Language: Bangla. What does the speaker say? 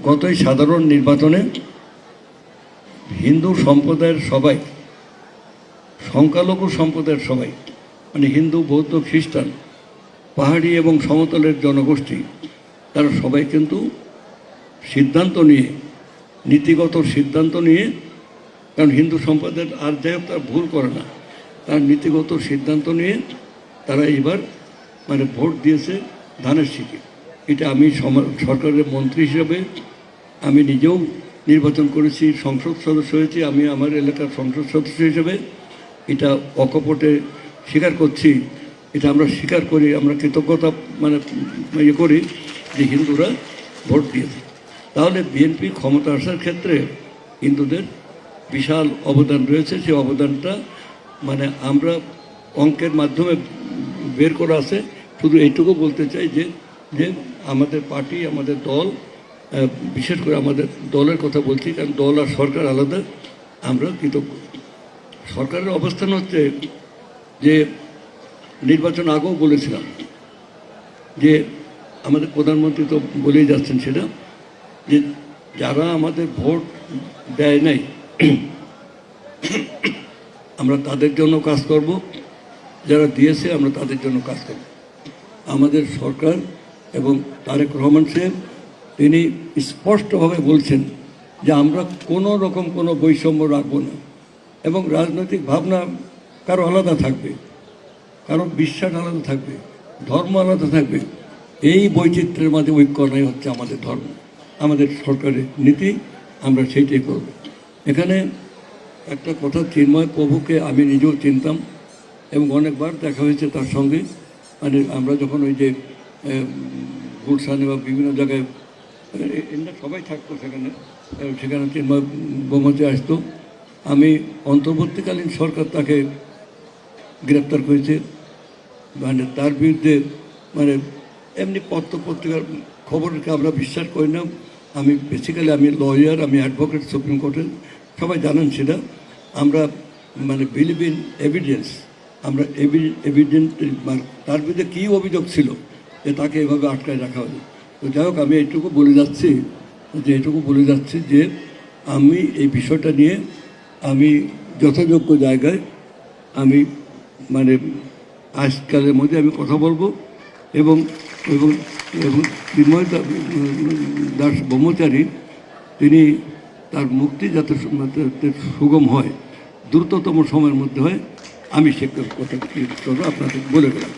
গতই সাধারণ নির্বাচনে হিন্দু সম্প্রদায়ের সবাই, সংখ্যালঘু সম্প্রদায়ের সবাই, মানে হিন্দু, বৌদ্ধ, খ্রিস্টান, পাহাড়ি এবং সমতলের জনগোষ্ঠী, তারা সবাই কিন্তু সিদ্ধান্ত নিয়ে, নীতিগত সিদ্ধান্ত নিয়ে, কারণ হিন্দু সম্প্রদায়ের আর যাই হোক তারা ভুল করে না, তার নীতিগত সিদ্ধান্ত নিয়ে তারা এবার মানে ভোট দিয়েছে ধানের শীষে। এটা আমি সরকারের মন্ত্রী হিসেবে আমি নিজেও নির্বাচন করেছি, সংসদ সদস্য হয়েছি, আমি আমার এলাকার সংসদ সদস্য হিসেবে এটা অকপটে স্বীকার করছি। এটা আমরা স্বীকার করি, আমরা কৃতজ্ঞতা মানে ইয়ে করি যে হিন্দুরা ভোট দিয়েছে। তাহলে বিএনপি ক্ষমতা আসার ক্ষেত্রে হিন্দুদের বিশাল অবদান রয়েছে। সেই অবদানটা মানে আমরা অঙ্কের মাধ্যমে বের করা আছে। শুধু এইটুকু বলতে চাই যে যে আমাদের পার্টি, আমাদের দল, বিশেষ করে আমাদের দলের কথা বলছি, কারণ দল আর সরকার আলাদা, আমরা কৃতজ্ঞ। সরকারের অবস্থান হচ্ছে যে নির্বাচন আগেও বলেছিলাম যে আমাদের প্রধানমন্ত্রী তো বলেই যাচ্ছেন সেটা, যে যারা আমাদের ভোট দেয় নাই আমরা তাদের জন্য কাজ করব, যারা দিয়েছে আমরা তাদের জন্য কাজ করব। আমাদের সরকার এবং তারেক রহমান সাহেব তিনি স্পষ্টভাবে বলছেন যে আমরা কোনো রকম কোনো বৈষম্য রাখবো না, এবং রাজনৈতিক ভাবনা কারো আলাদা থাকবে, কারো বিশ্বাস আলাদা থাকবে, ধর্ম আলাদা থাকবে, এই বৈচিত্র্যের মাঝে ঐক্য নাই হচ্ছে আমাদের ধর্ম, আমাদের সরকারের নীতি, আমরা সেইটাই করব। এখানে একটা কথা, চিন্ময় প্রভুকে আমি নিজেও চিনতাম এবং অনেকবার দেখা হয়েছে তার সঙ্গে। মানে আমরা যখন ওই যে গুলশানে বা বিভিন্ন জায়গায় এরা সবাই থাকতো সেখানে, সেখানে চিন্ময় বোমাতে আসতো। আমি অন্তর্বর্তীকালীন সরকার তাকে গ্রেপ্তার করেছে, মানে তার বিরুদ্ধে মানে এমনি পত্র পত্রিকার খবরকে আমরা বিশ্বাস করি না। আমি বেসিক্যালি আমি লয়ার, আমি অ্যাডভোকেট সুপ্রিম কোর্টের, সবাই জানেন সেটা। আমরা মানে বিলিভ ইন এভিডেন্স, আমরা এভিডেন্স, তার বিরুদ্ধে কী অভিযোগ ছিল যে তাকে এভাবে আটকায় রাখা হলো। তো যাই হোক, আমি এইটুকু বলে যাচ্ছি যে আমি এই বিষয়টা নিয়ে আমি যথাযোগ্য জায়গায় আমি মানে আজকালের মধ্যে আমি কথা বলবো, এবং এবং এবং চিন্ময় দাস ব্রহ্মচারী তিনি তার মুক্তি যাতে সুগম হয়, দ্রুততম সময়ের মধ্যে হয়, আমি সে কথা আপনাদের বলে গেলাম।